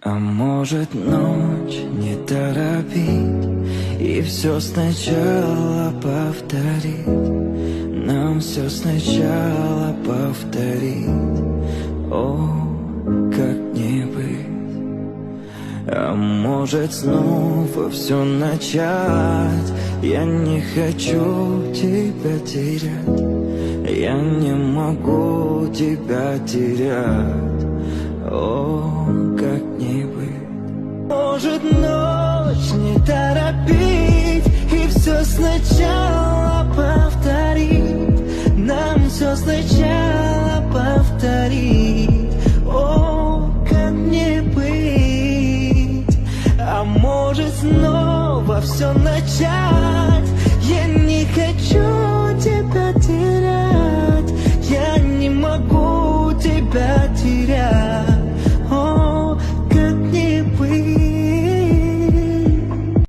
А может, ночь не торопить и все сначала повторить, нам все сначала повторить. О, как не быть. А может, снова все начать. Я не хочу тебя терять, я не могу тебя терять. О, как не быть. Может, ночь не торопить и все сначала повторить, нам все сначала повторить. О, как не быть. А может, снова все начать. Я не хочу тебя терять, я не могу тебя терять.